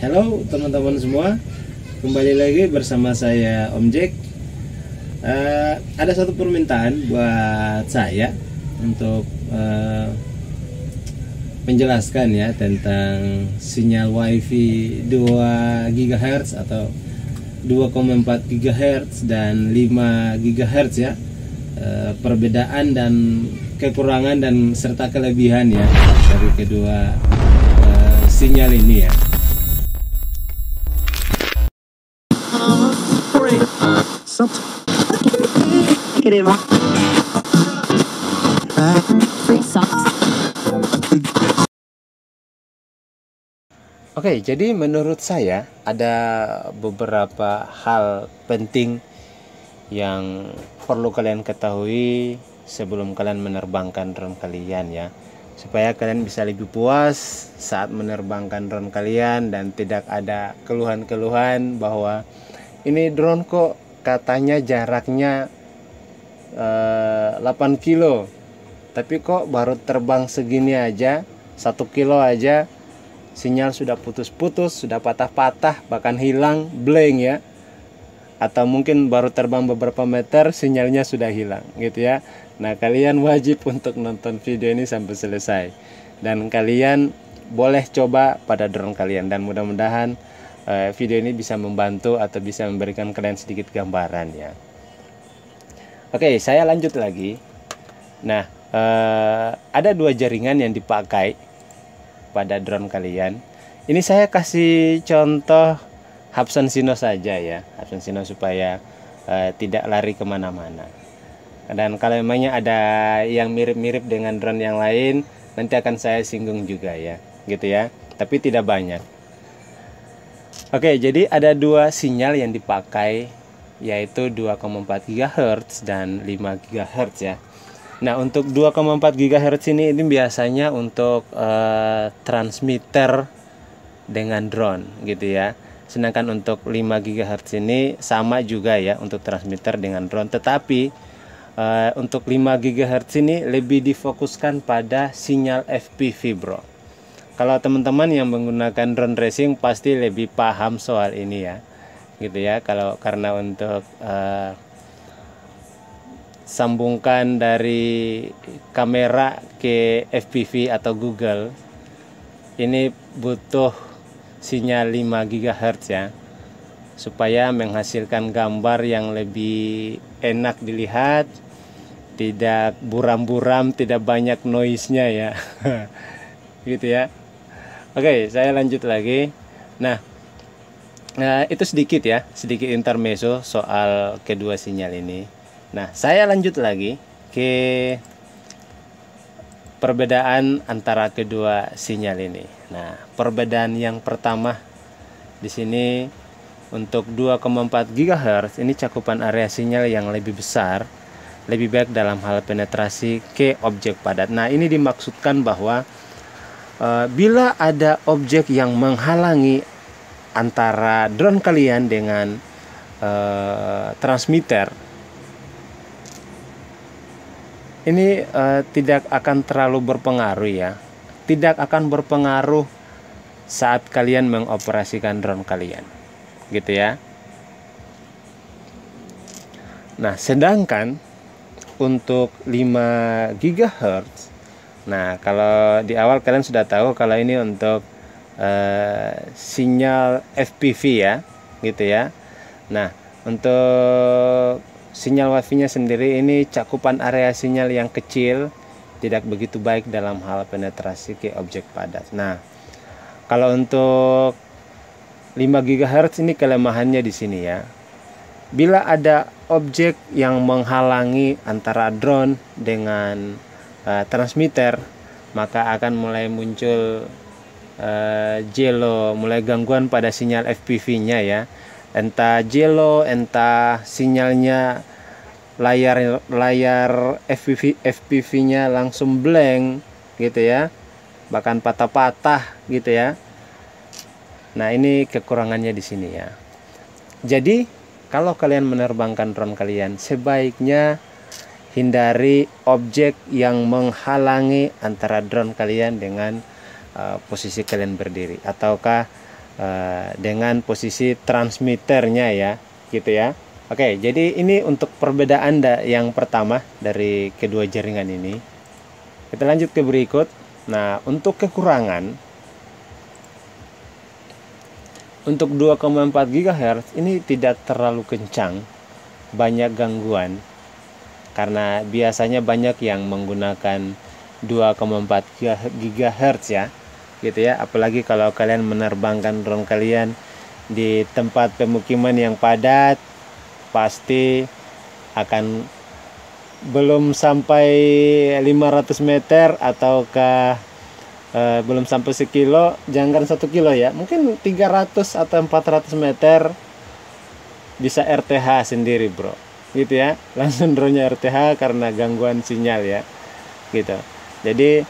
Halo teman-teman semua, kembali lagi bersama saya Om Jack. Ada satu permintaan buat saya untuk menjelaskan ya tentang sinyal WiFi 2 GHz atau 2,4 GHz dan 5 GHz ya. Perbedaan dan kekurangan dan serta kelebihan ya dari kedua sinyal ini ya. Oke, jadi menurut saya ada beberapa hal penting yang perlu kalian ketahui sebelum kalian menerbangkan drone kalian ya, supaya kalian bisa lebih puas saat menerbangkan drone kalian dan tidak ada keluhan-keluhan bahwa ini drone kok katanya jaraknya 8 kilo tapi kok baru terbang segini aja, 1 kilo aja sinyal sudah putus-putus, sudah patah-patah, bahkan hilang, blank ya. Atau mungkin baru terbang beberapa meter sinyalnya sudah hilang gitu ya. Nah, kalian wajib untuk nonton video ini sampai selesai dan kalian boleh coba pada drone kalian, dan mudah-mudahan video ini bisa membantu atau bisa memberikan kalian sedikit gambaran ya. Oke, saya lanjut lagi. Nah, ada dua jaringan yang dipakai pada drone kalian. Ini saya kasih contoh Hubsan Sino saja ya, Hubsan Sino supaya tidak lari kemana-mana. Dan kalau memangnya ada yang mirip-mirip dengan drone yang lain, nanti akan saya singgung juga ya, gitu ya. Tapi tidak banyak. Oke, jadi ada dua sinyal yang dipakai, yaitu 2,4 GHz dan 5 GHz ya. Nah, untuk 2,4 GHz ini biasanya untuk transmitter dengan drone gitu ya. Sedangkan untuk 5 GHz ini sama juga ya untuk transmitter dengan drone, tetapi untuk 5 GHz ini lebih difokuskan pada sinyal FPV, bro. Kalau teman-teman yang menggunakan drone racing pasti lebih paham soal ini ya, gitu ya. Karena untuk sambungkan dari kamera ke FPV atau Google ini butuh sinyal 5 GHz ya, supaya menghasilkan gambar yang lebih enak dilihat, tidak buram-buram, tidak banyak noise-nya ya. Gitu ya. Oke, saya lanjut lagi. Nah, itu sedikit ya, sedikit intermezzo soal kedua sinyal ini. Nah, saya lanjut lagi ke perbedaan antara kedua sinyal ini. Nah, perbedaan yang pertama di sini untuk 2,4 GHz ini cakupan area sinyal yang lebih besar, lebih baik dalam hal penetrasi ke objek padat. Nah, ini dimaksudkan bahwa bila ada objek yang menghalangi antara drone kalian dengan transmitter, ini tidak akan terlalu berpengaruh ya, tidak akan berpengaruh saat kalian mengoperasikan drone kalian, gitu ya. Nah, sedangkan untuk 5 GHz, nah kalau di awal kalian sudah tahu kalau ini untuk sinyal FPV ya, gitu ya. Nah, untuk sinyal WiFi-nya sendiri ini cakupan area sinyal yang kecil, tidak begitu baik dalam hal penetrasi ke objek padat. Nah, kalau untuk 5 GHz ini kelemahannya di sini ya. Bila ada objek yang menghalangi antara drone dengan transmitter, maka akan mulai muncul jello, mulai gangguan pada sinyal FPV-nya ya. Entah jello, entah sinyalnya layar FPV-nya langsung blank gitu ya, bahkan patah-patah gitu ya. Nah, ini kekurangannya di sini ya. Jadi kalau kalian menerbangkan drone kalian, sebaiknya hindari objek yang menghalangi antara drone kalian dengan posisi kalian berdiri, ataukah dengan posisi transmitternya ya, gitu ya. Oke, jadi ini untuk perbedaan yang pertama dari kedua jaringan ini. Kita lanjut ke berikut. Nah, untuk kekurangan untuk 2,4 GHz ini tidak terlalu kencang, banyak gangguan karena biasanya banyak yang menggunakan 2,4 GHz ya, gitu ya. Apalagi kalau kalian menerbangkan drone kalian di tempat pemukiman yang padat, pasti akan belum sampai 500 meter ataukah belum sampai sekilo, jangan 1 kilo ya, mungkin 300 atau 400 meter bisa RTH sendiri bro, gitu ya. Langsung drone-nya RTH karena gangguan sinyal ya, gitu. Jadi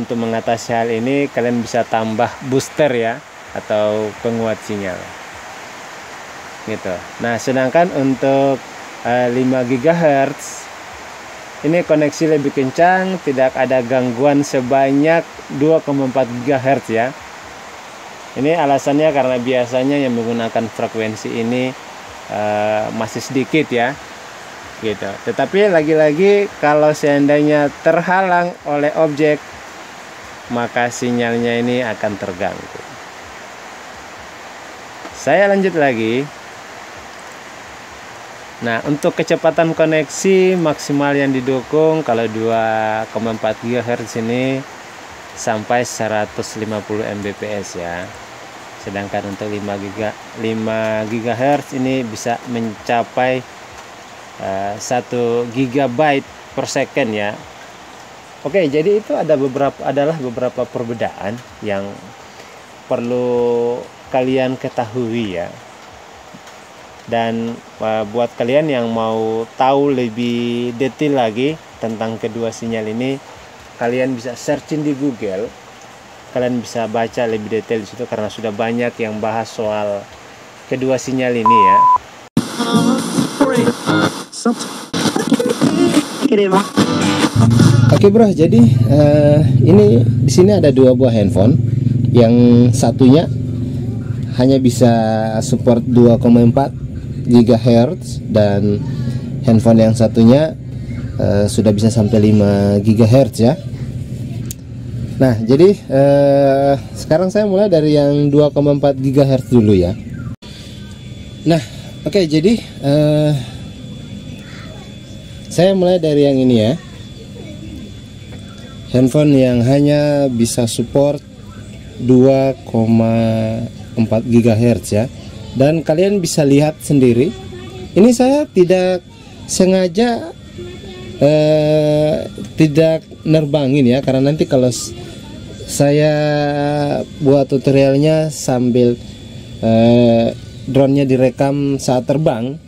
untuk mengatasi hal ini kalian bisa tambah booster ya, atau penguat sinyal, gitu. Nah, sedangkan untuk 5 GHz ini koneksi lebih kencang, tidak ada gangguan sebanyak 2,4 GHz ya. Ini alasannya karena biasanya yang menggunakan frekuensi ini masih sedikit ya, gitu. Tetapi lagi-lagi kalau seandainya terhalang oleh objek, maka sinyalnya ini akan terganggu. Saya lanjut lagi. Nah, untuk kecepatan koneksi maksimal yang didukung kalau 2,4 GHz ini sampai 150 Mbps ya. Sedangkan untuk 5 GHz ini bisa mencapai 1 GB per second ya. Oke, jadi itu adalah beberapa perbedaan yang perlu kalian ketahui ya. Dan buat kalian yang mau tahu lebih detail lagi tentang kedua sinyal ini, kalian bisa searching di Google. Kalian bisa baca lebih detail di situ karena sudah banyak yang bahas soal kedua sinyal ini ya. Oke bro, jadi ini di sini ada dua buah handphone. Yang satunya hanya bisa support 2,4 GHz dan handphone yang satunya sudah bisa sampai 5 GHz ya. Nah, jadi sekarang saya mulai dari yang 2,4 GHz dulu ya. Nah, oke, jadi saya mulai dari yang ini ya. Handphone yang hanya bisa support 2,4 GHz ya. Dan kalian bisa lihat sendiri, ini saya tidak sengaja tidak nerbangin ya, karena nanti kalau saya buat tutorialnya sambil drone-nya direkam saat terbang,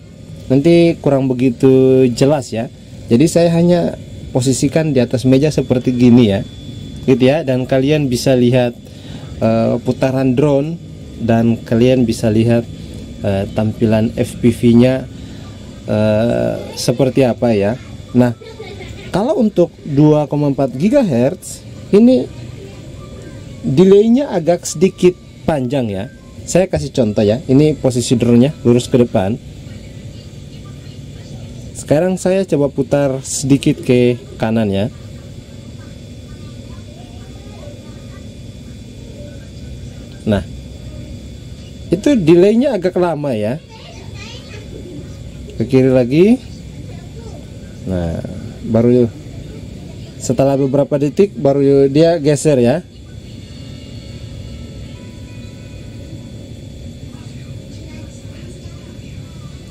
nanti kurang begitu jelas ya. Jadi saya hanya posisikan di atas meja seperti gini ya, gitu ya. Dan kalian bisa lihat putaran drone, dan kalian bisa lihat tampilan FPV-nya seperti apa ya. Nah, kalau untuk 2,4 GHz ini delaynya agak sedikit panjang ya. Saya kasih contoh ya. Ini posisi drone-nya lurus ke depan. Sekarang saya coba putar sedikit ke kanan ya. Nah, itu delaynya agak lama ya. Ke kiri lagi. Nah, baru setelah beberapa detik baru dia geser ya.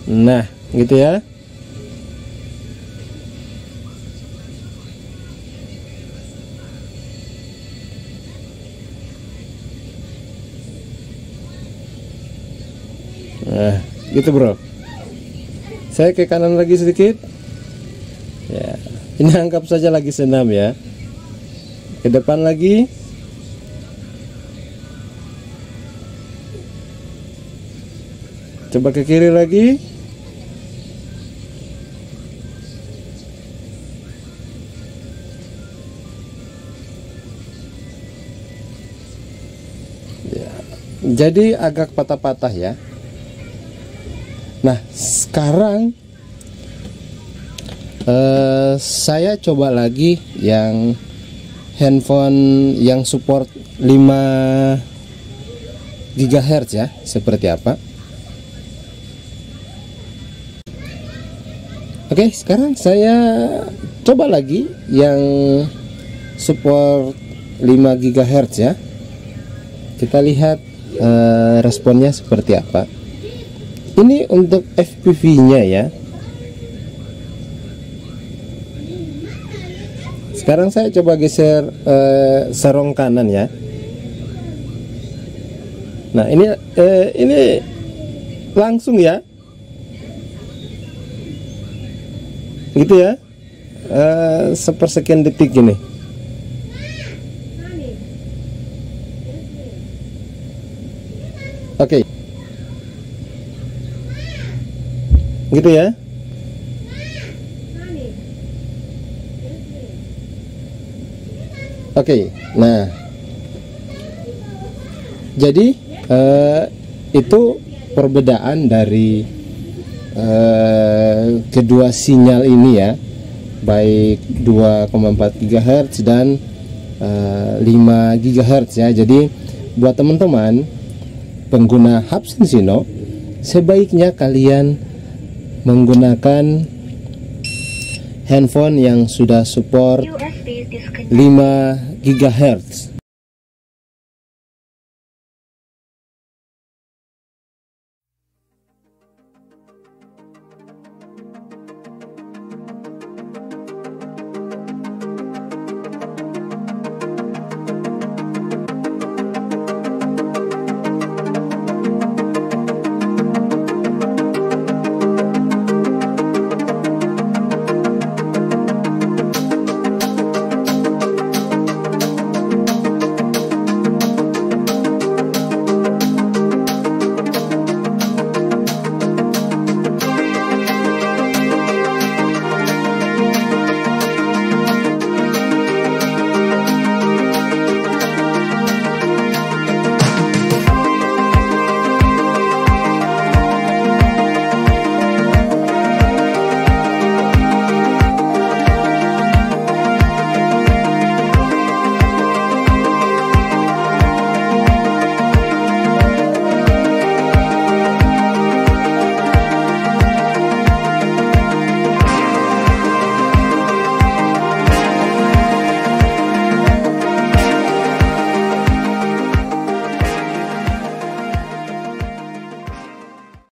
Nah, gitu ya. Nah, gitu bro. Saya ke kanan lagi sedikit. Ya, ini anggap saja lagi senam ya. Ke depan lagi. Coba ke kiri lagi. jadi agak patah-patah ya. Nah sekarang saya coba lagi yang handphone yang support 5 GHz ya, seperti apa. Oke, sekarang saya coba lagi yang support 5 GHz ya. Kita lihat responnya seperti apa. Ini untuk FPV-nya ya. Sekarang saya coba geser serong kanan ya. Nah ini langsung ya, gitu ya, sepersekian detik ini. Oke, gitu ya. Oke, nah jadi itu perbedaan dari kedua sinyal ini ya, baik 2,4 GHz dan 5 GHz ya. Jadi buat teman-teman pengguna Hubsan Sino, sebaiknya kalian menggunakan handphone yang sudah support 5 GHz